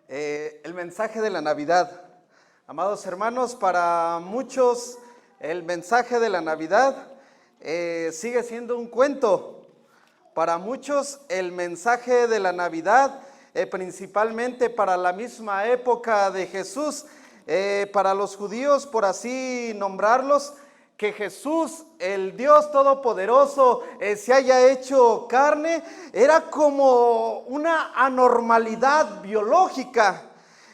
El mensaje de la Navidad. Amados hermanos, para muchos el mensaje de la Navidad sigue siendo un cuento. Para muchos el mensaje de la Navidad, principalmente para la misma época de Jesús, para los judíos, por así nombrarlos, que Jesús, el Dios Todopoderoso, se haya hecho carne, era como una anormalidad biológica,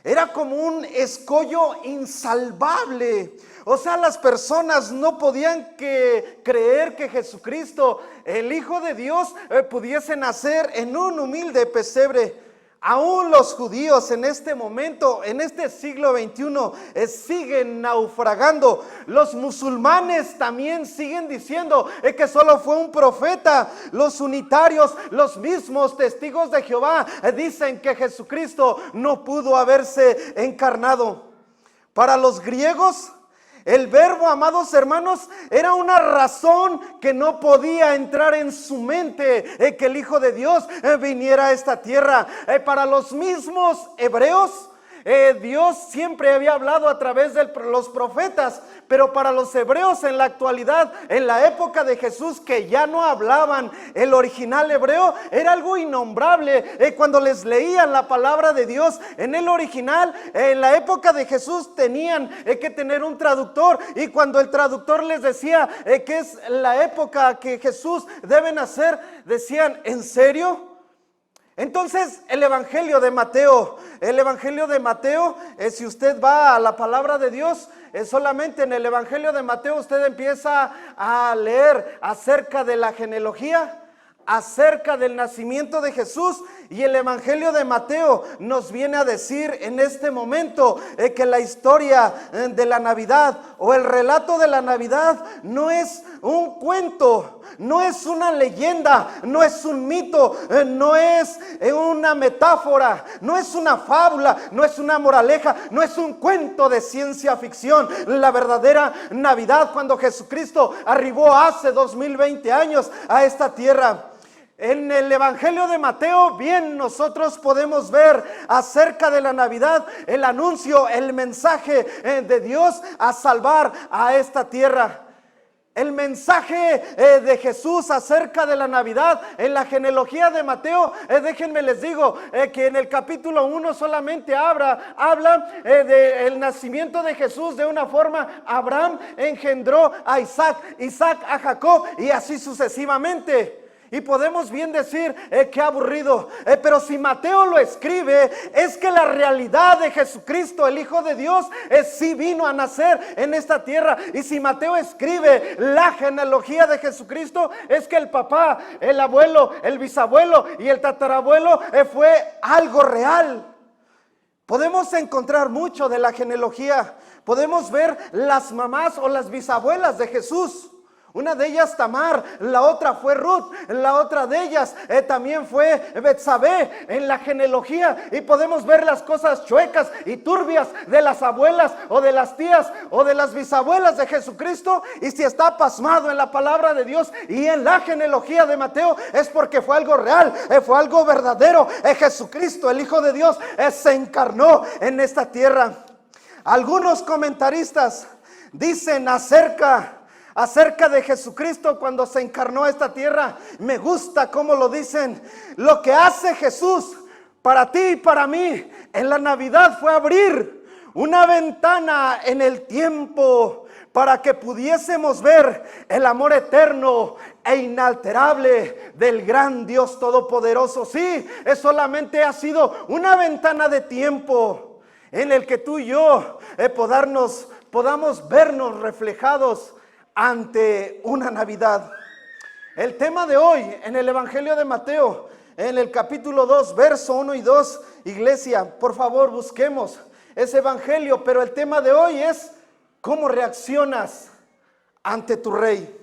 era como un escollo insalvable. O sea, las personas no podían creer que Jesucristo, el Hijo de Dios, pudiese nacer en un humilde pesebre. Aún los judíos en este momento, en este siglo XXI, siguen naufragando. Los musulmanes también siguen diciendo que solo fue un profeta. Los unitarios, los mismos testigos de Jehová, dicen que Jesucristo no pudo haberse encarnado. Para los griegos, el verbo, amados hermanos, era una razón que no podía entrar en su mente, que el Hijo de Dios viniera a esta tierra. Para los mismos hebreos, Dios siempre había hablado a través de los profetas, pero para los hebreos en la actualidad, en la época de Jesús, que ya no hablaban el original hebreo, era algo innombrable. Cuando les leían la palabra de Dios en el original, en la época de Jesús tenían que tener un traductor, y cuando el traductor les decía que es la época que Jesús debe nacer, decían: ¿en serio? Entonces el Evangelio de Mateo, si usted va a la palabra de Dios, solamente en el Evangelio de Mateo usted empieza a leer acerca de la genealogía, acerca del nacimiento de Jesús, y el Evangelio de Mateo nos viene a decir en este momento que la historia de la Navidad o el relato de la Navidad no es un cuento, no es una leyenda, no es un mito, no es una metáfora, no es una fábula, no es una moraleja, no es un cuento de ciencia ficción. La verdadera Navidad, cuando Jesucristo arribó hace 2020 años a esta tierra. En el Evangelio de Mateo, bien nosotros podemos ver acerca de la Navidad el anuncio, el mensaje de Dios a salvar a esta tierra. El mensaje de Jesús acerca de la Navidad en la genealogía de Mateo, déjenme les digo que en el capítulo 1 solamente habla del nacimiento de Jesús de una forma. Abraham engendró a Isaac, Isaac a Jacob, y así sucesivamente. Y podemos bien decir qué aburrido, pero si Mateo lo escribe, es que la realidad de Jesucristo, el Hijo de Dios, sí vino a nacer en esta tierra. Y si Mateo escribe la genealogía de Jesucristo, es que el papá, el abuelo, el bisabuelo y el tatarabuelo fue algo real. Podemos encontrar mucho de la genealogía. Podemos ver las mamás o las bisabuelas de Jesús. Una de ellas Tamar, la otra fue Ruth, la otra de ellas también fue Betsabé en la genealogía. Y podemos ver las cosas chuecas y turbias de las abuelas o de las tías o de las bisabuelas de Jesucristo. Y si está pasmado en la palabra de Dios y en la genealogía de Mateo, es porque fue algo real, fue algo verdadero. Jesucristo, el Hijo de Dios, se encarnó en esta tierra. Algunos comentaristas dicen acerca de Jesucristo cuando se encarnó a esta tierra, me gusta cómo lo dicen: lo que hace Jesús para ti y para mí en la Navidad fue abrir una ventana en el tiempo para que pudiésemos ver el amor eterno e inalterable del gran Dios Todopoderoso. Sí, solamente ha sido una ventana de tiempo en el que tú y yo podamos vernos reflejados ante una Navidad. El tema de hoy en el Evangelio de Mateo, en el capítulo 2, verso 1 y 2, iglesia, por favor busquemos ese Evangelio, pero el tema de hoy es: ¿cómo reaccionas ante tu Rey?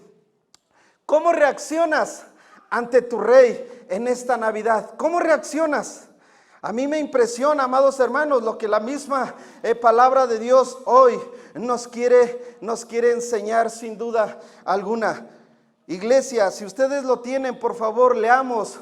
¿Cómo reaccionas ante tu Rey en esta Navidad? ¿Cómo reaccionas? A mí me impresiona, amados hermanos, lo que la misma palabra de Dios hoy nos quiere enseñar sin duda alguna. Iglesia, si ustedes lo tienen, por favor, leamos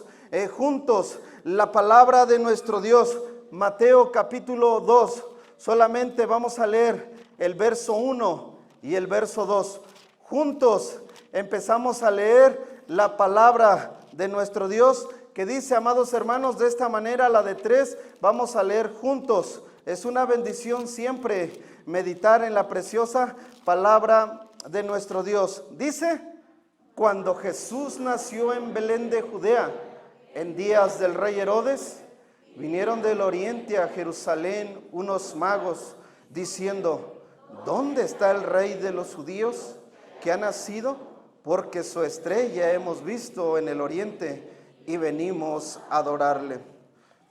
juntos la palabra de nuestro Dios. Mateo capítulo 2. Solamente vamos a leer el verso 1 y el verso 2. Juntos empezamos a leer la palabra de nuestro Dios, que dice, amados hermanos, de esta manera, la de 3, vamos a leer juntos. Es una bendición siempre meditar en la preciosa palabra de nuestro Dios. Dice: cuando Jesús nació en Belén de Judea, en días del rey Herodes, vinieron del oriente a Jerusalén unos magos, diciendo: ¿dónde está el rey de los judíos que ha nacido? Porque su estrella hemos visto en el oriente y venimos a adorarle.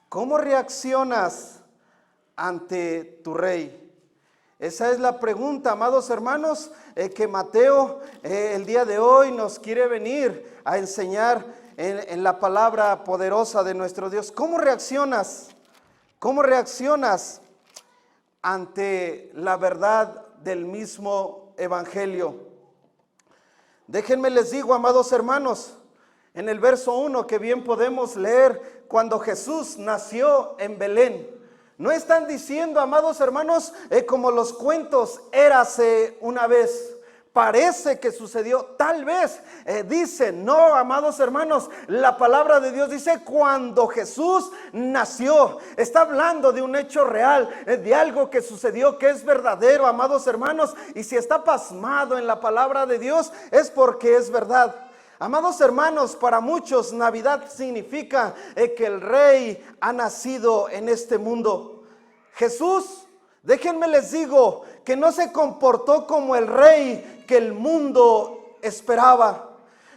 ¿Cómo reaccionas ante tu rey? Esa es la pregunta, amados hermanos, que Mateo el día de hoy nos quiere venir a enseñar en la palabra poderosa de nuestro Dios. ¿Cómo reaccionas? ¿Cómo reaccionas ante la verdad del mismo evangelio? Déjenme les digo, amados hermanos, en el verso 1 que bien podemos leer, cuando Jesús nació en Belén. No están diciendo, amados hermanos, como los cuentos, érase una vez, parece que sucedió, tal vez, dicen, no, amados hermanos, la palabra de Dios dice cuando Jesús nació. Está hablando de un hecho real, de algo que sucedió, que es verdadero, amados hermanos, y si está pasmado en la palabra de Dios es porque es verdad. Amados hermanos, para muchos Navidad significa que el Rey ha nacido en este mundo. Jesús, déjenme les digo, que no se comportó como el Rey que el mundo esperaba.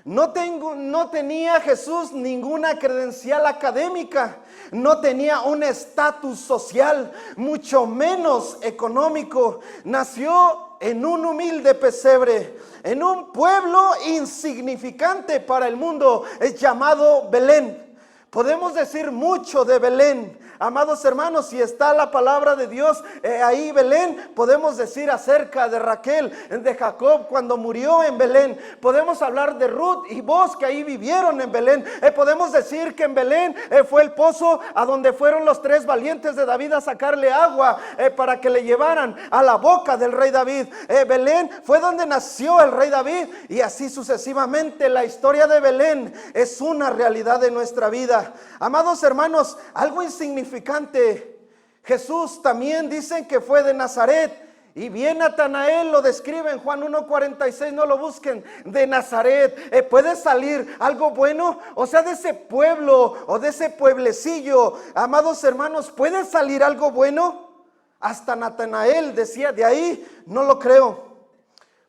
No tenía Jesús ninguna credencial académica, no tenía un estatus social, mucho menos económico. Nació en un humilde pesebre, en un pueblo insignificante para el mundo, llamado Belén. Podemos decir mucho de Belén, amados hermanos, si está la palabra de Dios ahí Belén, podemos decir acerca de Raquel, de Jacob cuando murió en Belén. Podemos hablar de Ruth y Boaz que ahí vivieron en Belén. Podemos decir que en Belén fue el pozo a donde fueron los 3 valientes de David a sacarle agua para que le llevaran a la boca del rey David. Belén fue donde nació el rey David, y así sucesivamente. La historia de Belén es una realidad de nuestra vida. Amados hermanos, algo insignificante. Jesús también dicen que fue de Nazaret, y bien Natanael lo describe en Juan 1:46, no lo busquen. De Nazaret puede salir algo bueno, o sea, de ese pueblo o de ese pueblecillo, amados hermanos, puede salir algo bueno. Hasta Natanael decía, de ahí no lo creo.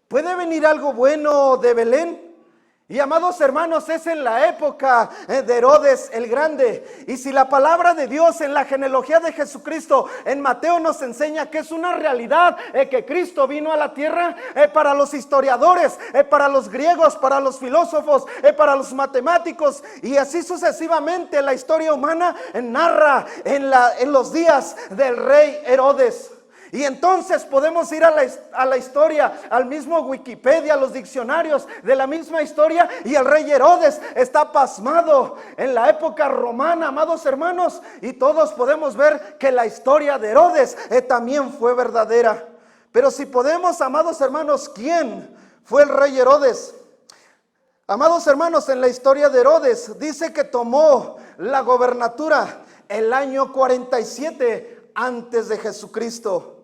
¿Puede venir algo bueno de Belén? Y amados hermanos, es en la época de Herodes el Grande. Y si la palabra de Dios en la genealogía de Jesucristo en Mateo nos enseña que es una realidad, que Cristo vino a la tierra, para los historiadores, para los griegos, para los filósofos, para los matemáticos, y así sucesivamente, la historia humana narra en los días del rey Herodes. Y entonces podemos ir a la historia, al mismo Wikipedia, a los diccionarios de la misma historia, y el rey Herodes está pasmado en la época romana, amados hermanos, y todos podemos ver que la historia de Herodes también fue verdadera. Pero si podemos, amados hermanos, ¿quién fue el rey Herodes? Amados hermanos, en la historia de Herodes dice que tomó la gobernatura el año 47 antes de Jesucristo.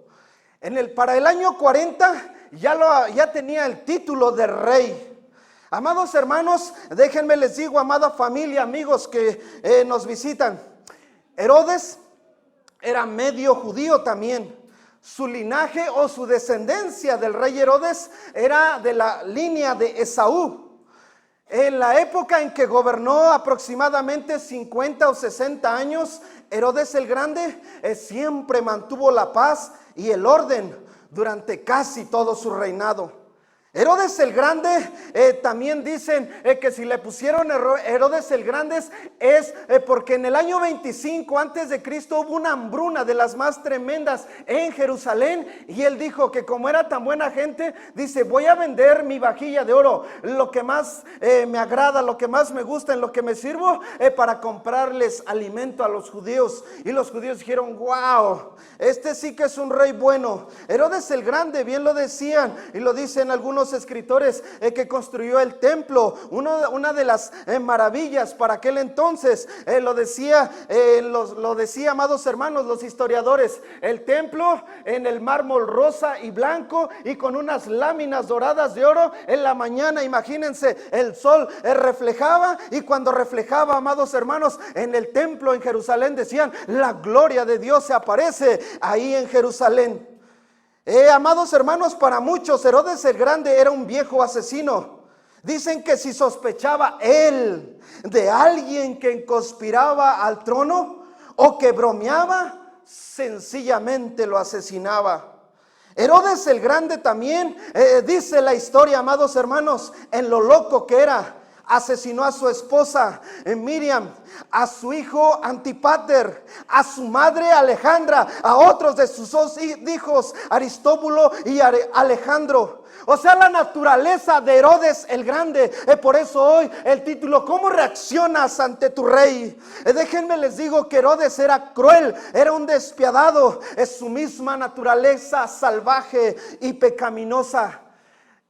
Para el año 40 ya tenía el título de rey. Amados hermanos, déjenme les digo, amada familia, amigos que nos visitan, Herodes era medio judío también. Su linaje o su descendencia del rey Herodes era de la línea de Esaú. En la época en que gobernó aproximadamente 50 o 60 años, Herodes el Grande siempre mantuvo la paz y el orden durante casi todo su reinado. Herodes el Grande, también dicen que si le pusieron Herodes el Grande es porque en el año 25 antes de Cristo hubo una hambruna de las más tremendas en Jerusalén, y él dijo que como era tan buena gente, dice: voy a vender mi vajilla de oro, lo que más me agrada, lo que más me gusta, en lo que me sirvo, para comprarles alimento a los judíos. Y los judíos dijeron: wow, este sí que es un rey bueno. Herodes el Grande, bien lo decían y lo dicen algunos escritores, que construyó el templo, una de las maravillas para aquel entonces. Lo decía, amados hermanos, los historiadores: el templo en el mármol rosa y blanco y con unas láminas doradas de oro. En la mañana, imagínense, el sol reflejaba, y cuando reflejaba, amados hermanos, en el templo en Jerusalén, decían: la gloria de Dios se aparece ahí en Jerusalén. Amados hermanos, para muchos Herodes el Grande era un viejo asesino. Dicen que si sospechaba él de alguien que conspiraba al trono o que bromeaba, sencillamente lo asesinaba. Herodes el Grande también, dice la historia, amados hermanos, en lo loco que era. Asesinó a su esposa Miriam, a su hijo Antipater, a su madre Alejandra, a otros de sus dos hijos, Aristóbulo y Alejandro. O sea, la naturaleza de Herodes el Grande. Por eso hoy el título: ¿cómo reaccionas ante tu rey? Déjenme les digo que Herodes era cruel, era un despiadado. Es su misma naturaleza salvaje y pecaminosa.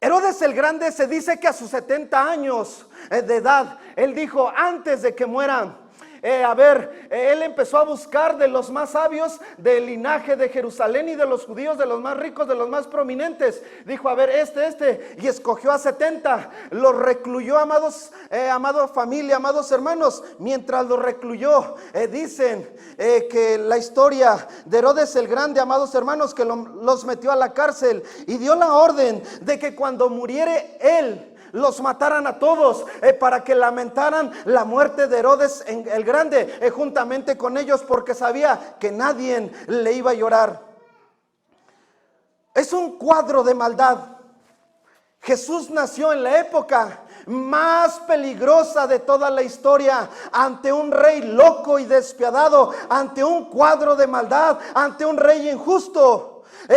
Herodes el Grande, se dice que a sus 70 años de edad, él dijo: antes de que muera, él empezó a buscar de los más sabios del linaje de Jerusalén y de los judíos, de los más ricos, de los más prominentes. Dijo: a ver, y escogió a 70, los recluyó, amada familia, amados hermanos. Mientras los recluyó, dicen que la historia de Herodes el Grande, amados hermanos, que los metió a la cárcel y dio la orden de que cuando muriere él, los mataran a todos, para que lamentaran la muerte de Herodes el Grande, juntamente con ellos, porque sabía que nadie le iba a llorar. Es un cuadro de maldad. Jesús nació en la época más peligrosa de toda la historia, ante un rey loco y despiadado, ante un cuadro de maldad, ante un rey injusto.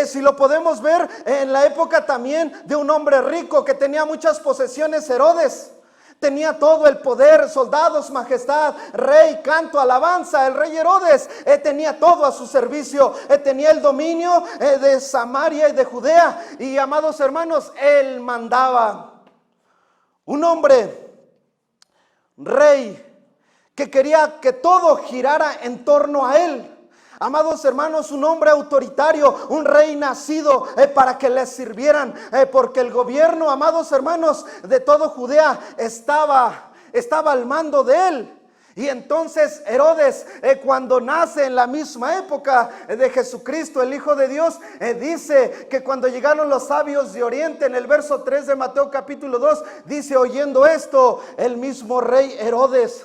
Si lo podemos ver en la época también de un hombre rico que tenía muchas posesiones. Herodes tenía todo el poder, soldados, majestad, rey, canto, alabanza. El rey Herodes tenía todo a su servicio, tenía el dominio de Samaria y de Judea, y amados hermanos, él mandaba. Un hombre, rey, que quería que todo girara en torno a él. Amados hermanos, un hombre autoritario, un rey nacido para que le sirvieran, porque el gobierno, amados hermanos, de todo Judea estaba al mando de él. Y entonces Herodes, cuando nace en la misma época de Jesucristo, el Hijo de Dios, dice que cuando llegaron los sabios de Oriente, en el verso 3 de Mateo capítulo 2, dice: oyendo esto, el mismo rey Herodes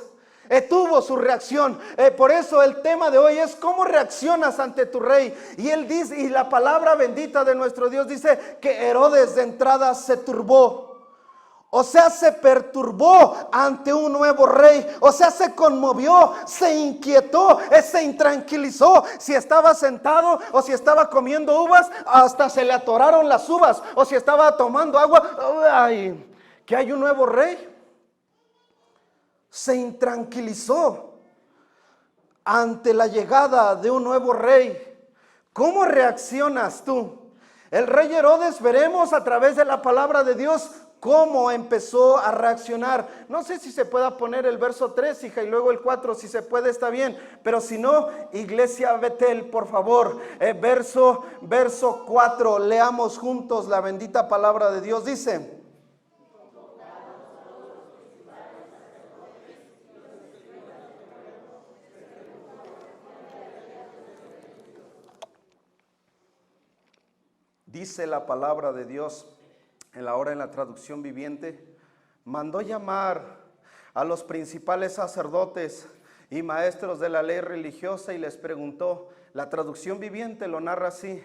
tuvo su reacción. Por eso el tema de hoy es: ¿cómo reaccionas ante tu rey? Y él dice, y la palabra bendita de nuestro Dios dice que Herodes de entrada se turbó. O sea, se perturbó ante un nuevo rey. O sea, se conmovió, se inquietó, se intranquilizó. Si estaba sentado o si estaba comiendo uvas, hasta se le atoraron las uvas. O si estaba tomando agua, ¡ay! Que hay un nuevo rey. Se intranquilizó ante la llegada de un nuevo rey. ¿Cómo reaccionas tú? El rey Herodes, veremos a través de la palabra de Dios cómo empezó a reaccionar. No sé si se pueda poner el verso 3, hija, y luego el 4, si se puede está bien, pero si no, Iglesia Betel, por favor, verso 4, leamos juntos la bendita palabra de Dios. Dice: dice la palabra de Dios en la traducción viviente: mandó llamar a los principales sacerdotes y maestros de la ley religiosa y les preguntó. La traducción viviente lo narra así: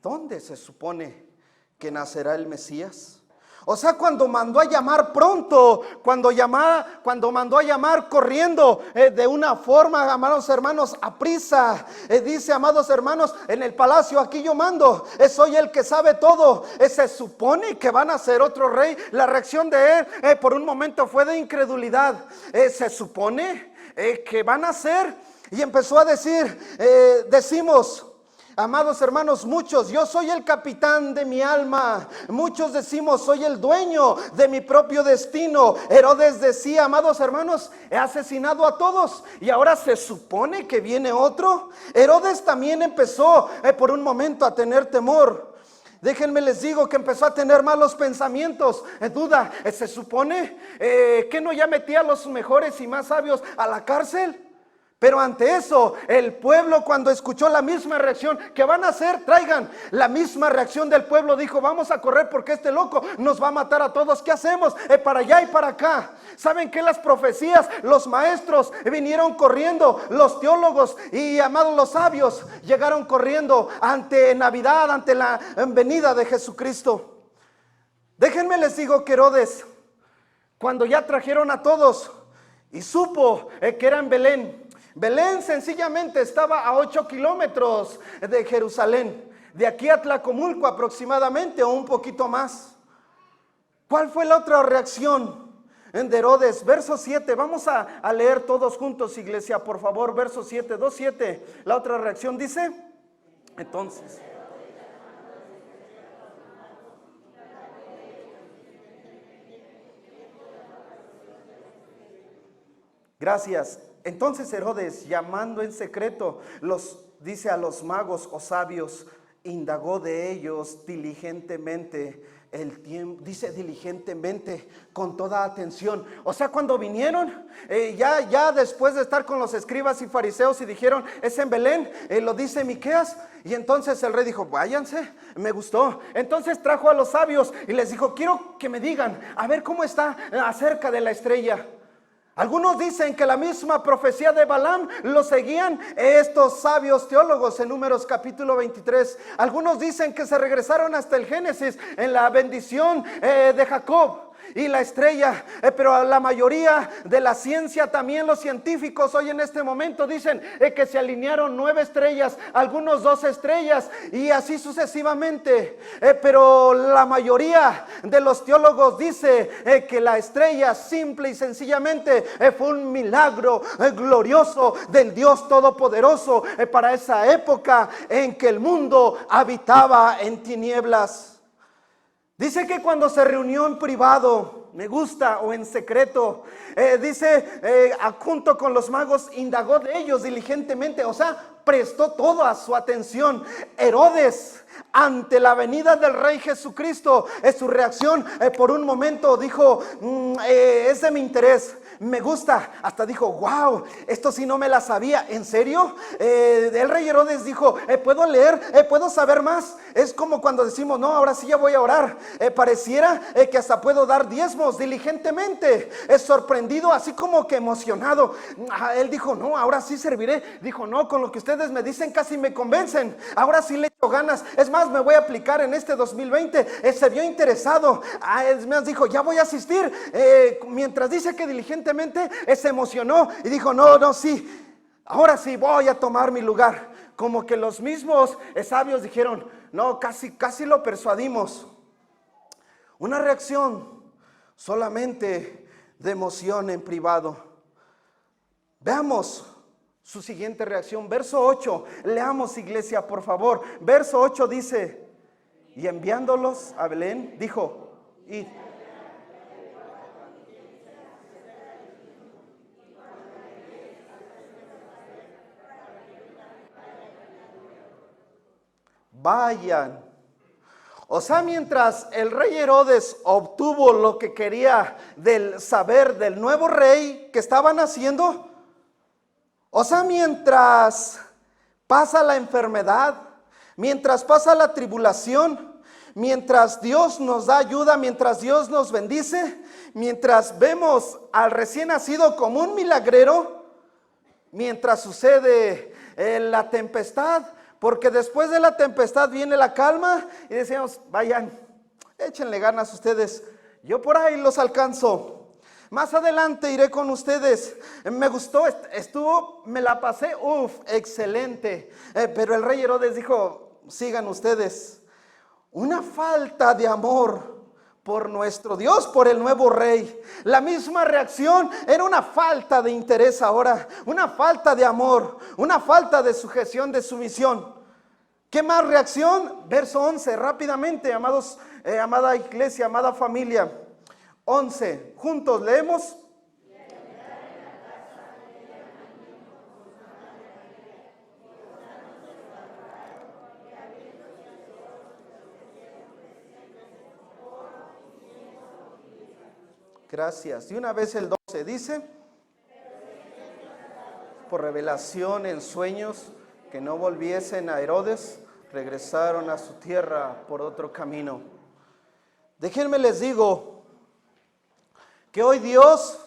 ¿dónde se supone que nacerá el Mesías? O sea, cuando mandó a llamar pronto, cuando mandó a llamar corriendo, de una forma, amados hermanos, a prisa. Dice, amados hermanos, en el palacio aquí yo mando, soy el que sabe todo. Se supone que van a ser otro rey. La reacción de él por un momento fue de incredulidad. Se supone que van a ser, y empezó a decir, decimos, amados hermanos, muchos, yo soy el capitán de mi alma. Muchos decimos, soy el dueño de mi propio destino. Herodes decía, amados hermanos, he asesinado a todos y ahora se supone que viene otro. Herodes también empezó por un momento a tener temor. Déjenme les digo que empezó a tener malos pensamientos, duda. Se supone que no ya metía a los mejores y más sabios a la cárcel. Pero ante eso, el pueblo, cuando escuchó la misma reacción que van a hacer, traigan la misma reacción del pueblo, dijo, vamos a correr porque este loco nos va a matar a todos. ¿Qué hacemos? Para allá y para acá. ¿Saben qué? Las profecías, los maestros vinieron corriendo, los teólogos y amados los sabios llegaron corriendo ante Navidad, ante la venida de Jesucristo. Déjenme les digo que Herodes, cuando ya trajeron a todos y supo que era en Belén. Belén sencillamente estaba a 8 kilómetros de Jerusalén, de aquí a Tlacomulco aproximadamente, o un poquito más. ¿Cuál fue la otra reacción de Herodes? Verso 7, vamos a leer todos juntos, iglesia, por favor, verso 7, 2:7. La otra reacción dice, entonces, gracias. Entonces Herodes, llamando en secreto, dice a los magos o sabios, indagó de ellos diligentemente el tiempo, dice diligentemente, con toda atención. O sea, cuando vinieron, ya después de estar con los escribas y fariseos y dijeron, es en Belén, lo dice Miqueas. Y entonces el rey dijo, váyanse, me gustó. Entonces trajo a los sabios y les dijo, quiero que me digan, a ver cómo está acerca de la estrella. Algunos dicen que la misma profecía de Balaam lo seguían estos sabios teólogos en Números capítulo 23. Algunos dicen que se regresaron hasta el Génesis en la bendición de Jacob y la estrella, pero la mayoría de la ciencia, también los científicos hoy en este momento dicen que se alinearon 9 estrellas, algunos 12 estrellas y así sucesivamente, pero la mayoría de los teólogos dice que la estrella simple y sencillamente fue un milagro glorioso del Dios Todopoderoso para esa época en que el mundo habitaba en tinieblas. Dice que cuando se reunió en privado, me gusta, o en secreto, dice, junto con los magos, indagó de ellos diligentemente, o sea, prestó toda su atención. Herodes, ante la venida del Rey Jesucristo, su reacción por un momento dijo, es de mi interés. Me gusta, hasta dijo, wow, esto sí no me la sabía. ¿En serio? El rey Herodes dijo, puedo leer, puedo saber más. Es como cuando decimos, no, ahora sí ya voy a orar. Pareciera que hasta puedo dar diezmos diligentemente. Es sorprendido, así como que emocionado. Él dijo, no, ahora sí serviré. Dijo, no, con lo que ustedes me dicen casi me convencen. Ahora sí le echo ganas. Es más, me voy a aplicar en este 2020. Se vio interesado. Es más, dijo, ya voy a asistir. Mientras dice que diligentemente, se emocionó y dijo, no, sí, ahora sí voy a tomar mi lugar. Como que los mismos sabios dijeron, no, casi lo persuadimos. Una reacción solamente de emoción en privado. Veamos su siguiente reacción, verso 8, leamos, iglesia, por favor. Verso 8 dice, y enviándolos a Belén, dijo, id. Vayan. O sea, mientras el rey Herodes obtuvo lo que quería del saber del nuevo rey que estaban haciendo, o sea, mientras pasa la enfermedad, mientras pasa la tribulación, mientras Dios nos da ayuda, mientras Dios nos bendice, mientras vemos al recién nacido como un milagrero, mientras sucede la tempestad, porque después de la tempestad viene la calma y decimos, vayan, Échenle ganas ustedes. Yo por ahí los alcanzo. Más adelante iré con ustedes. Me gustó, me la pasé, excelente. Pero el rey Herodes dijo, sigan ustedes. Una falta de amor por nuestro Dios, por el nuevo rey. La misma reacción era una falta de interés ahora, una falta de amor, una falta de sujeción, de sumisión. ¿Qué más reacción? Verso 11, rápidamente, amados, amada iglesia, amada familia. 11, juntos leemos. Gracias. Y una vez el 12 dice, por revelación en sueños, que no volviesen a Herodes, regresaron a su tierra por otro camino. Déjenme les digo que hoy Dios,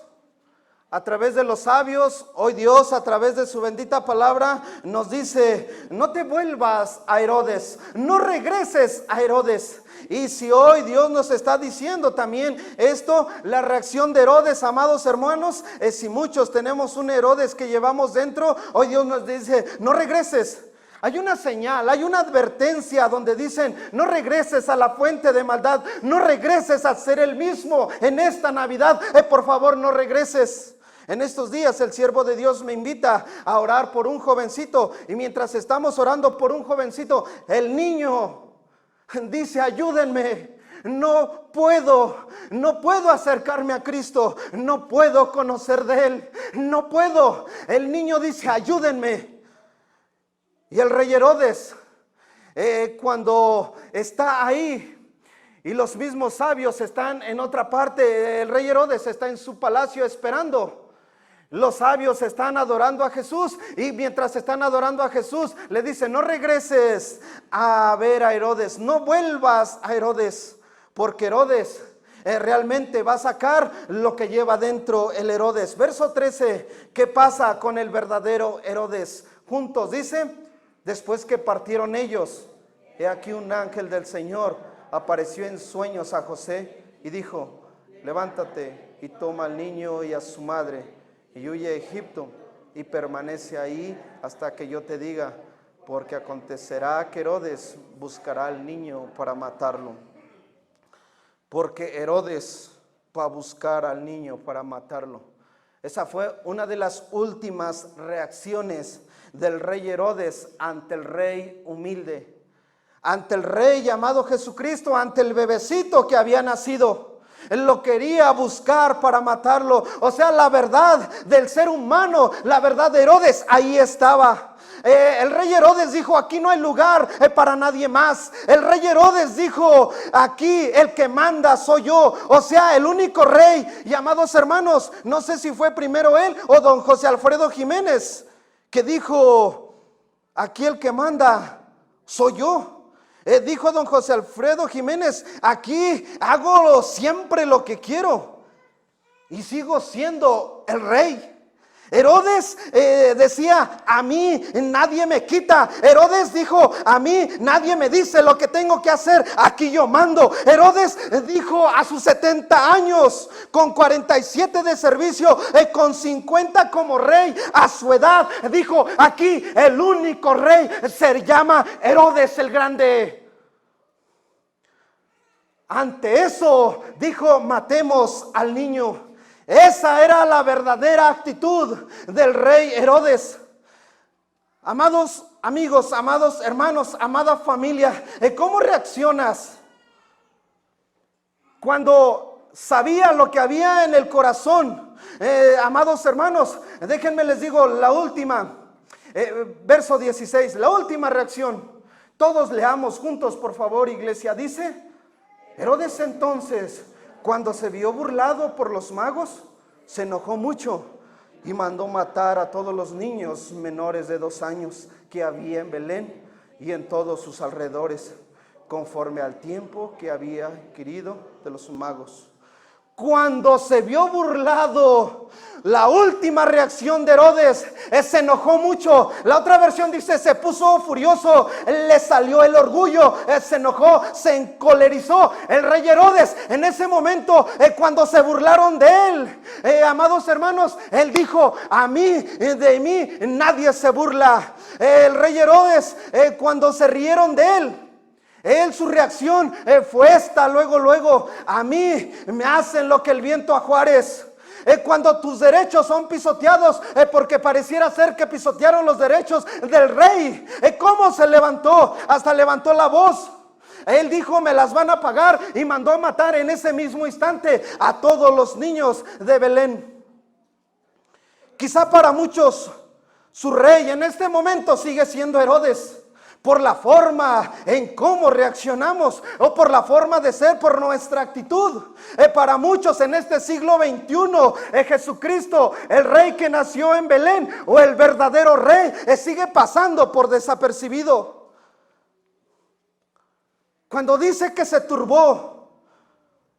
a través de los sabios, hoy Dios a través de su bendita palabra nos dice, no te vuelvas a Herodes, no regreses a Herodes. Y si hoy Dios nos está diciendo también esto, la reacción de Herodes, amados hermanos, es si muchos tenemos un Herodes que llevamos dentro, hoy Dios nos dice, no regreses. Hay una señal, hay una advertencia donde dicen, no regreses a la fuente de maldad, no regreses a ser el mismo en esta Navidad, por favor no regreses. En estos días el siervo de Dios me invita a orar por un jovencito y mientras estamos orando por un jovencito, el niño dice, ayúdenme, no puedo acercarme a Cristo, no puedo conocer de Él, no puedo. El niño dice, ayúdenme. Y el rey Herodes, cuando está ahí y los mismos sabios están en otra parte, el rey Herodes está en su palacio esperando. Los sabios están adorando a Jesús y mientras están adorando a Jesús le dicen, no regreses a ver a Herodes, no vuelvas a Herodes, porque Herodes realmente va a sacar lo que lleva dentro el Herodes. Verso 13, ¿qué pasa con el verdadero Herodes? Juntos dice, después que partieron ellos, he aquí un ángel del Señor apareció en sueños a José y dijo, levántate y toma al niño y a su madre y huye a Egipto y permanece ahí hasta que yo te diga, porque acontecerá que Herodes buscará al niño para matarlo. Porque Herodes va a buscar al niño para matarlo. Esa fue una de las últimas reacciones del rey Herodes ante el rey humilde, ante el rey llamado Jesucristo, ante el bebecito que había nacido. Él lo quería buscar para matarlo. O sea, la verdad del ser humano, la verdad de Herodes, ahí estaba. El rey Herodes dijo, aquí no hay lugar para nadie más. El rey Herodes dijo, aquí el que manda soy yo. O sea, el único rey. Y amados hermanos, no sé si fue primero él o don José Alfredo Jiménez, que dijo, aquí el que manda soy yo. Dijo don José Alfredo Jiménez, aquí hago siempre lo que quiero y sigo siendo el rey. Herodes decía, a mí nadie me quita. Herodes dijo, a mí nadie me dice lo que tengo que hacer, aquí yo mando. Herodes dijo a sus 70 años, con 47 de servicio, con 50 como rey, a su edad, dijo, aquí el único rey se llama Herodes el Grande. Ante eso dijo, matemos al niño. Esa era la verdadera actitud del rey Herodes. Amados amigos, amados hermanos, amada familia, ¿cómo reaccionas cuando sabía lo que había en el corazón? Amados hermanos, déjenme les digo la última, verso 16, la última reacción. Todos leamos juntos, por favor, iglesia. Dice, Herodes entonces, cuando se vio burlado por los magos, se enojó mucho y mandó matar a todos los niños menores de 2 años que había en Belén y en todos sus alrededores, conforme al tiempo que había adquirido de los magos. Cuando se vio burlado, la última reacción de Herodes se enojó mucho. La otra versión dice, se puso furioso, le salió el orgullo, se enojó, se encolerizó. El rey Herodes en ese momento, cuando se burlaron de él, amados hermanos, él dijo, de mí nadie se burla. El rey Herodes, cuando se rieron de él, su reacción fue esta, luego, a mí me hacen lo que el viento a Juárez. Cuando tus derechos son pisoteados, porque pareciera ser que pisotearon los derechos del rey, ¿cómo se levantó? Hasta levantó la voz. Él dijo, me las van a pagar, y mandó a matar en ese mismo instante a todos los niños de Belén. Quizá para muchos su rey en este momento sigue siendo Herodes, por la forma en cómo reaccionamos, o por la forma de ser, por nuestra actitud. Para muchos en este siglo XXI, Jesucristo, el rey que nació en Belén, o el verdadero rey, sigue pasando por desapercibido. Cuando dice que se turbó,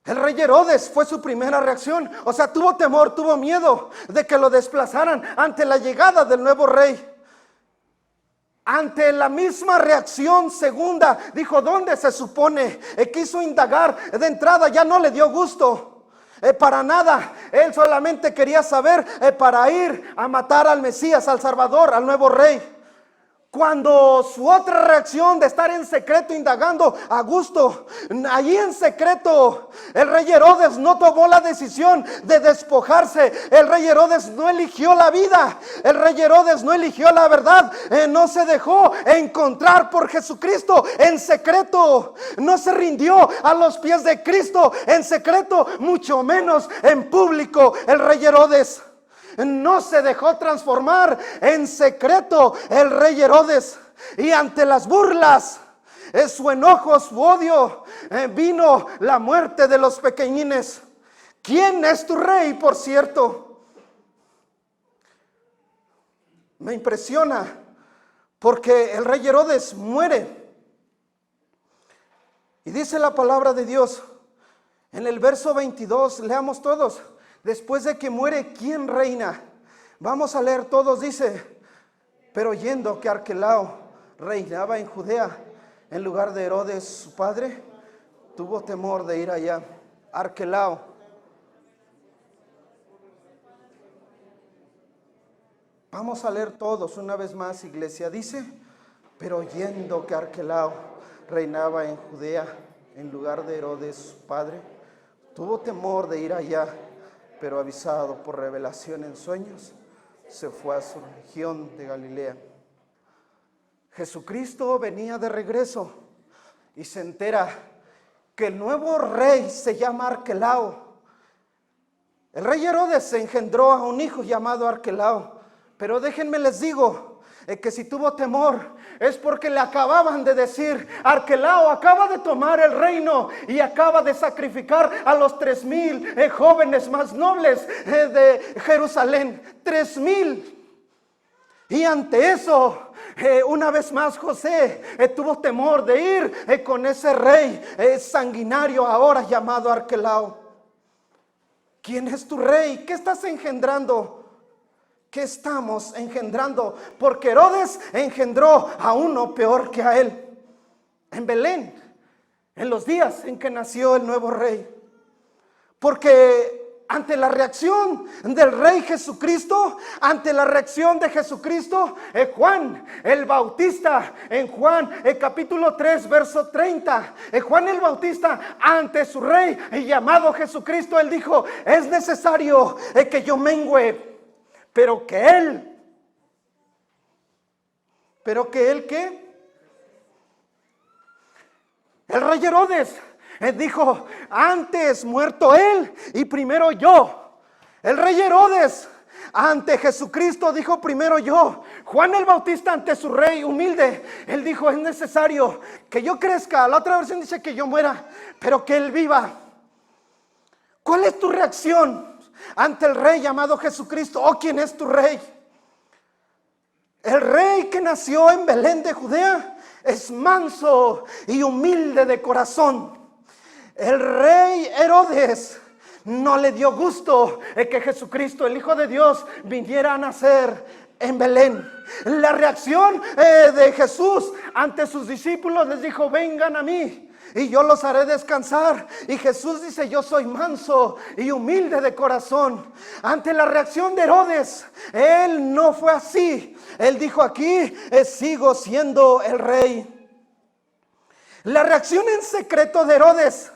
el rey Herodes, fue su primera reacción. O sea, tuvo temor, tuvo miedo de que lo desplazaran ante la llegada del nuevo rey. Ante la misma reacción segunda, dijo, ¿dónde se supone? Quiso indagar de entrada, ya no le dio gusto. Para nada, él solamente quería saber para ir a matar al Mesías, al Salvador, al nuevo rey. Cuando su otra reacción de estar en secreto indagando a gusto, allí en secreto, el rey Herodes no tomó la decisión de despojarse. El rey Herodes no eligió la vida. El rey Herodes no eligió la verdad. No se dejó encontrar por Jesucristo en secreto. No se rindió a los pies de Cristo en secreto, mucho menos en público. El rey Herodes no se dejó transformar en secreto, el rey Herodes. Y ante las burlas, su enojo, su odio, vino la muerte de los pequeñines. ¿Quién es tu rey, por cierto? Me impresiona porque el rey Herodes muere. Y dice la palabra de Dios en el verso 22, leamos todos. Después de que muere, ¿quién reina? Vamos a leer todos, dice, pero oyendo que Arquelao reinaba en Judea en lugar de Herodes su padre, tuvo temor de ir allá. Arquelao. Vamos a leer todos una vez más, iglesia. Dice, pero oyendo que Arquelao reinaba en Judea en lugar de Herodes su padre, tuvo temor de ir allá. Pero avisado por revelación en sueños, se fue a su región de Galilea. Jesucristo venía de regreso y se entera que el nuevo rey se llama Arquelao. El rey Herodes engendró a un hijo llamado Arquelao, pero déjenme les digo que si tuvo temor es porque le acababan de decir, Arquelao acaba de tomar el reino y acaba de sacrificar a los 3,000 jóvenes más nobles de Jerusalén. 3,000. Y ante eso, una vez más José tuvo temor de ir con ese rey sanguinario ahora llamado Arquelao. ¿Quién es tu rey? ¿Qué estás engendrando? ¿Qué estamos engendrando? Porque Herodes engendró a uno peor que a él en Belén, en los días en que nació el nuevo rey. Porque ante la reacción del rey Jesucristo, ante la reacción de Jesucristo, Juan el Bautista, en Juan capítulo 3 verso 30, Juan el Bautista ante su rey llamado Jesucristo, él dijo, es necesario que yo mengüe, pero que él ¿qué? El rey Herodes dijo, antes muerto él y primero yo. El rey Herodes ante Jesucristo dijo, primero yo. Juan el Bautista ante su rey humilde, él dijo, es necesario que yo crezca. La otra versión dice que yo muera, pero que él viva. ¿Cuál es tu reacción ante el rey llamado Jesucristo? ¿O quién es tu rey? El rey que nació en Belén de Judea es manso y humilde de corazón. El rey Herodes no le dio gusto que Jesucristo, el Hijo de Dios, viniera a nacer en Belén. La reacción de Jesús ante sus discípulos, les dijo: vengan a mí y yo los haré descansar. Y Jesús dice: yo soy manso y humilde de corazón. Ante la reacción de Herodes, él no fue así. Él dijo: aquí sigo siendo el rey. La reacción en secreto de Herodes,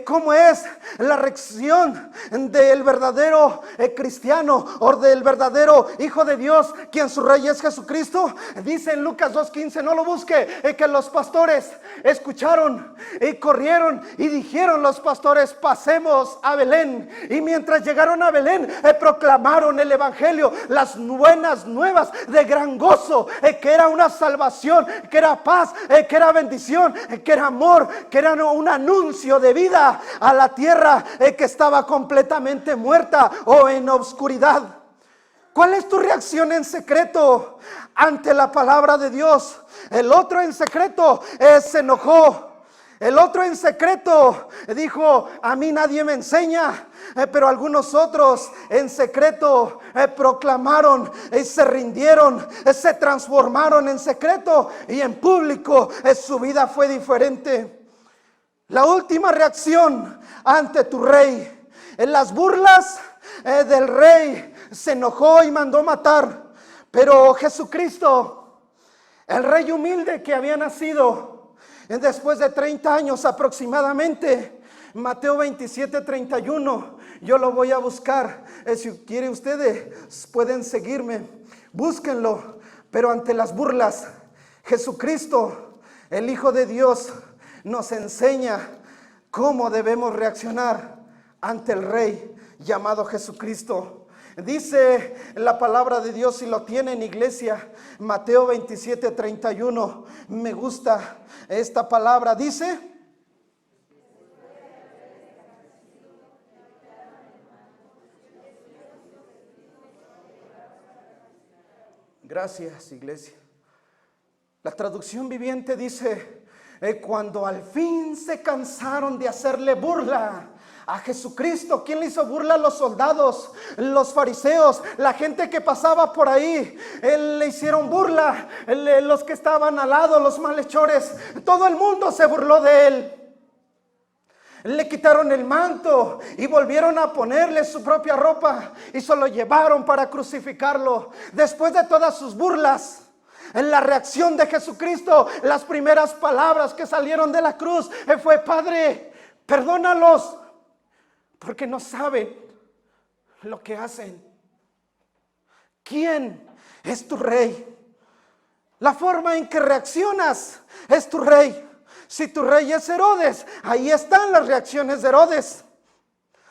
¿cómo es la reacción del verdadero cristiano o del verdadero Hijo de Dios, quien su rey es Jesucristo? Dice en Lucas 2:15, no lo busque, que los pastores escucharon y corrieron y dijeron los pastores: pasemos a Belén. Y mientras llegaron a Belén, proclamaron el evangelio, las buenas nuevas de gran gozo, que era una salvación, que era paz, que era bendición, que era amor, que era un anuncio de vida a la tierra que estaba completamente muerta o en obscuridad. ¿Cuál es tu reacción en secreto ante la palabra de Dios? El otro en secreto se enojó. El otro en secreto dijo: a mí nadie me enseña. Pero algunos otros en secreto proclamaron y se rindieron, se transformaron en secreto, y en público su vida fue diferente. La última reacción ante tu rey. En las burlas del rey, se enojó y mandó matar. Pero Jesucristo, el rey humilde que había nacido después de 30 años aproximadamente, Mateo 27:31, yo lo voy a buscar. Si quieren ustedes pueden seguirme, búsquenlo. Pero ante las burlas, Jesucristo, el Hijo de Dios, nos enseña cómo debemos reaccionar ante el Rey llamado Jesucristo. Dice la palabra de Dios, si lo tienen, iglesia, Mateo 27:31. Me gusta esta palabra. Dice: gracias, iglesia. La traducción viviente dice: cuando al fin se cansaron de hacerle burla a Jesucristo. ¿Quién le hizo burla? Los soldados, los fariseos, la gente que pasaba por ahí. Le hicieron burla, los que estaban al lado, los malhechores. Todo el mundo se burló de él. Le quitaron el manto y volvieron a ponerle su propia ropa y se lo llevaron para crucificarlo. Después de todas sus burlas, en la reacción de Jesucristo, las primeras palabras que salieron de la cruz fue: Padre, perdónalos, porque no saben lo que hacen. ¿Quién es tu rey? La forma en que reaccionas es tu rey. Si tu rey es Herodes, ahí están las reacciones de Herodes.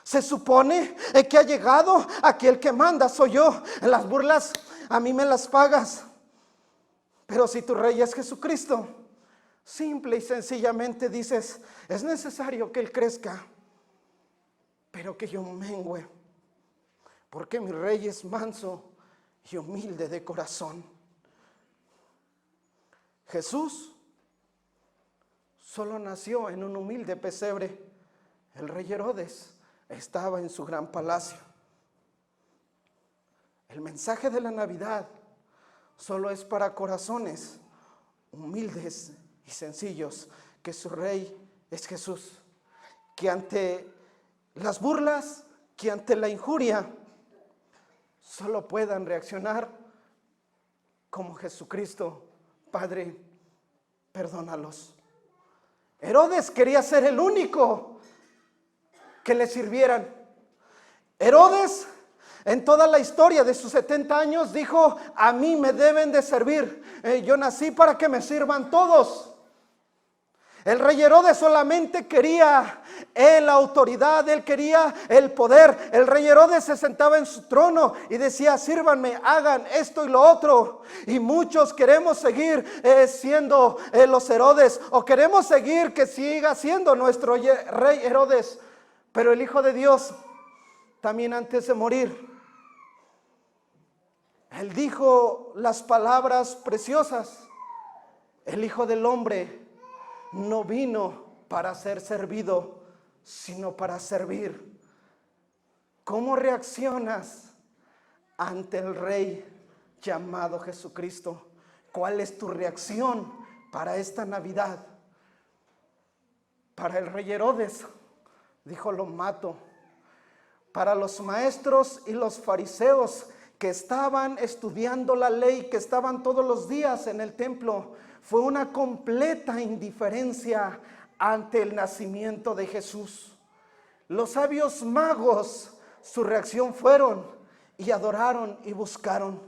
Se supone que ha llegado aquel que manda, soy yo. Las burlas a mí me las pagas. Pero si tu rey es Jesucristo, simple y sencillamente dices: es necesario que Él crezca, pero que yo mengüe, porque mi rey es manso y humilde de corazón. Jesús solo nació en un humilde pesebre. El rey Herodes estaba en su gran palacio. El mensaje de la Navidad solo es para corazones humildes y sencillos, que su rey es Jesús, que ante las burlas, que ante la injuria, solo puedan reaccionar como Jesucristo: Padre, perdónalos. Herodes quería ser el único que le sirvieran. Herodes, en toda la historia de sus 70 años, dijo: a mí me deben de servir. Yo nací para que me sirvan todos. El rey Herodes solamente quería la autoridad, él quería el poder. El rey Herodes se sentaba en su trono y decía: sírvanme, hagan esto y lo otro. Y muchos queremos seguir siendo los Herodes, o queremos seguir que siga siendo nuestro rey Herodes. Pero el Hijo de Dios, también antes de morir, Él dijo las palabras preciosas: el Hijo del Hombre no vino para ser servido, sino para servir ¿Cómo reaccionas ante el Rey llamado Jesucristo? ¿Cuál es tu reacción para esta Navidad? Para el rey Herodes, dijo: lo mato. Para los maestros y los fariseos que estaban estudiando la ley, que estaban todos los días en el templo, fue una completa indiferencia ante el nacimiento de Jesús. Los sabios magos, su reacción fueron y adoraron y buscaron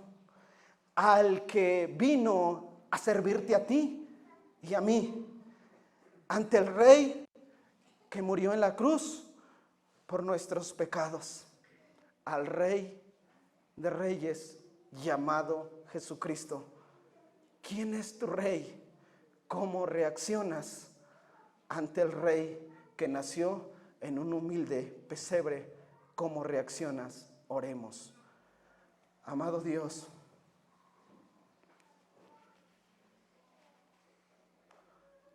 al que vino a servirte a ti y a mí, ante el Rey que murió en la cruz por nuestros pecados, al Rey de Reyes llamado Jesucristo. ¿Quién es tu Rey? ¿Cómo reaccionas ante el Rey que nació en un humilde pesebre? ¿Cómo reaccionas? Oremos. Amado Dios,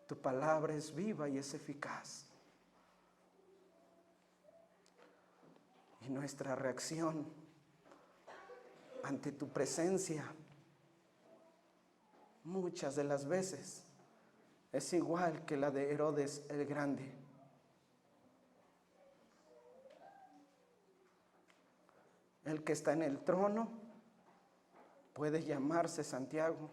tu palabra es viva y es eficaz. Y nuestra reacción ante tu presencia muchas de las veces es igual que la de Herodes el Grande. El que está en el trono puede llamarse Santiago.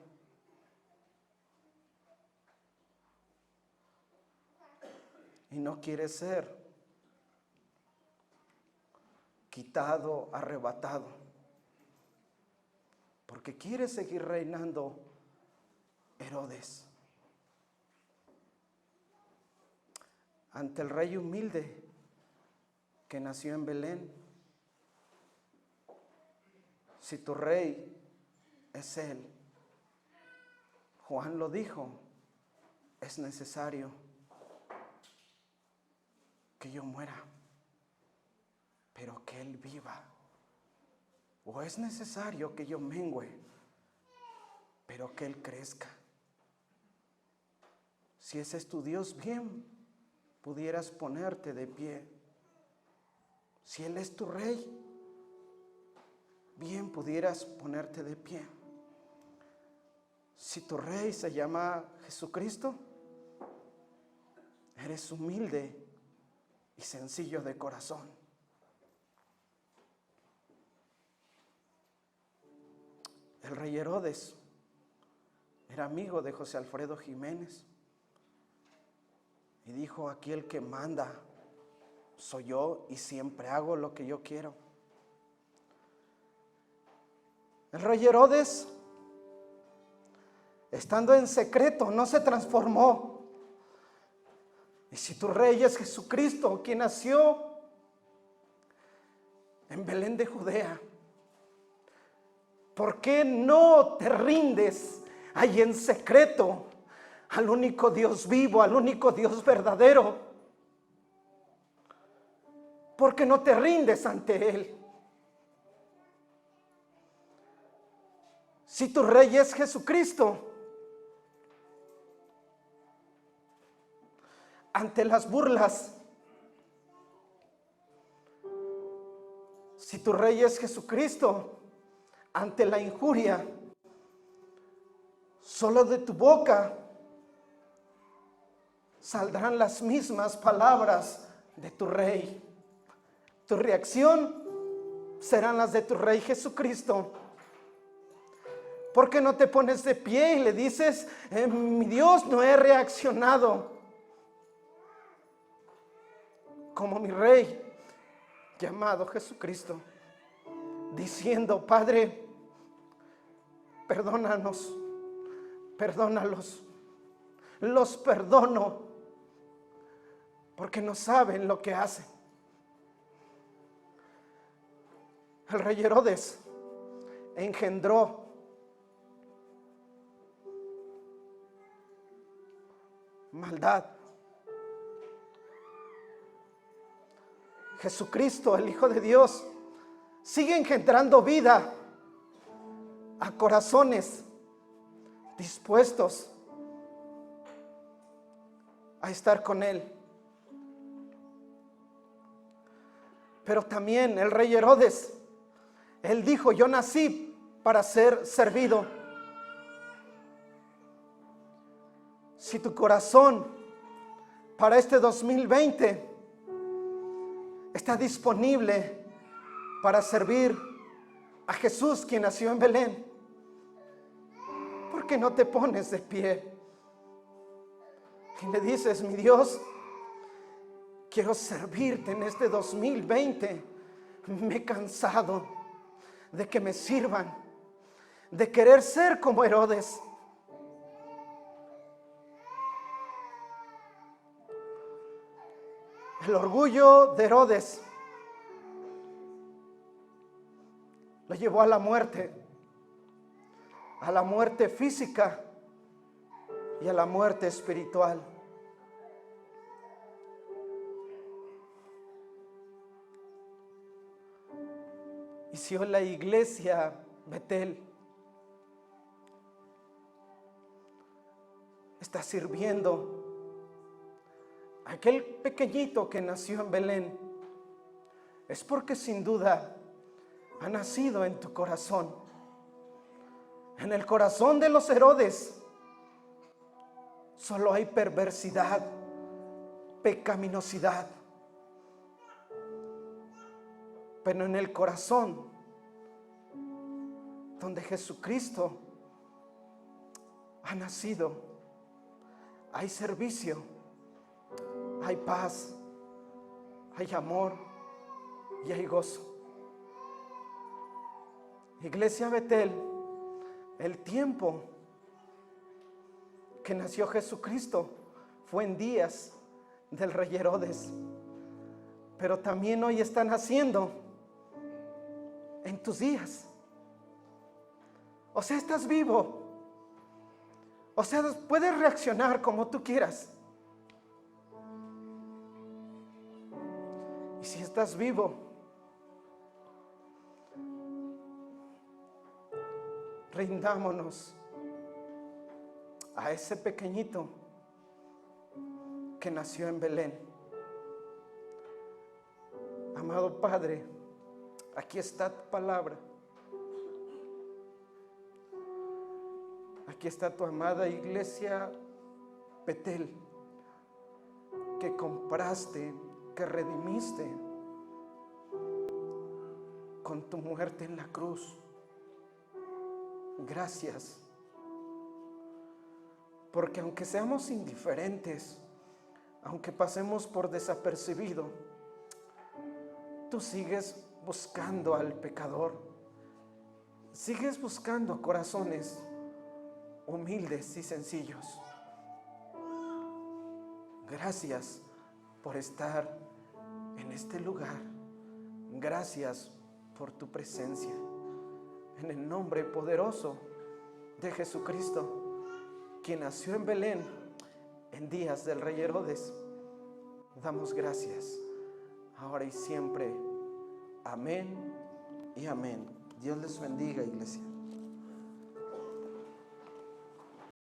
Y no quiere ser quitado, arrebatado, porque quiere seguir reinando Herodes. Ante el rey humilde que nació en Belén, si tu rey es él, Juan lo dijo, es necesario que yo muera, pero que él viva. O es necesario que yo mengüe, pero que él crezca. Si ese es tu Dios, bien, pudieras ponerte de pie. Si él es tu rey, bien, pudieras ponerte de pie. Si tu rey se llama Jesucristo, eres humilde y sencillo de corazón. El rey Herodes era amigo de José Alfredo Jiménez y dijo: aquí el que manda soy yo y siempre hago lo que yo quiero. El rey Herodes, estando en secreto, no se transformó. Y si tu rey es Jesucristo, quien nació en Belén de Judea, ¿por qué no te rindes ahí en secreto al único Dios vivo, al único Dios verdadero? ¿Por qué no te rindes ante Él? Si tu rey es Jesucristo, ante las burlas, si tu rey es Jesucristo, ante la injuria, solo de tu boca saldrán las mismas palabras de tu rey. Tu reacción serán las de tu rey Jesucristo. ¿Por qué no te pones de pie y le dices: mi Dios, no he reaccionado como mi rey llamado Jesucristo, diciendo: Padre, perdónanos, perdónalos, los perdono porque no saben lo que hacen? El rey Herodes engendró maldad. Jesucristo, el Hijo de Dios, sigue engendrando vida a corazones dispuestos a estar con Él. Pero también el rey Herodes, él dijo: yo nací para ser servido. Si tu corazón para este 2020 está disponible para servir a Jesús, quien nació en Belén, ¿por qué no te pones de pie y le dices: mi Dios, quiero servirte en este 2020? Me he cansado de que me sirvan, de querer ser como Herodes. El orgullo de Herodes lo llevó a la muerte física y a la muerte espiritual. Y si hoy la iglesia Betel está sirviendo a aquel pequeñito que nació en Belén, es porque sin duda ha nacido en tu corazón. En el corazón de los Herodes solo hay perversidad, pecaminosidad. Pero en el corazón donde Jesucristo ha nacido, hay servicio, hay paz, hay amor y hay gozo. Iglesia Betel, el tiempo que nació Jesucristo fue en días del rey Herodes, pero también hoy está naciendo en tus días. O sea, estás vivo. O sea, puedes reaccionar como tú quieras. Y si estás vivo, rindámonos a ese pequeñito que nació en Belén. Amado Padre, aquí está tu palabra. Aquí está tu amada iglesia Betel, que compraste, que redimiste con tu muerte en la cruz. Gracias, porque aunque seamos indiferentes, aunque pasemos por desapercibido, tú sigues buscando al pecador, sigues buscando corazones humildes y sencillos. Gracias por estar en este lugar. Gracias por tu presencia. En el nombre poderoso de Jesucristo, quien nació en Belén en días del rey Herodes, damos gracias ahora y siempre. Amén y amén. Dios les bendiga, iglesia.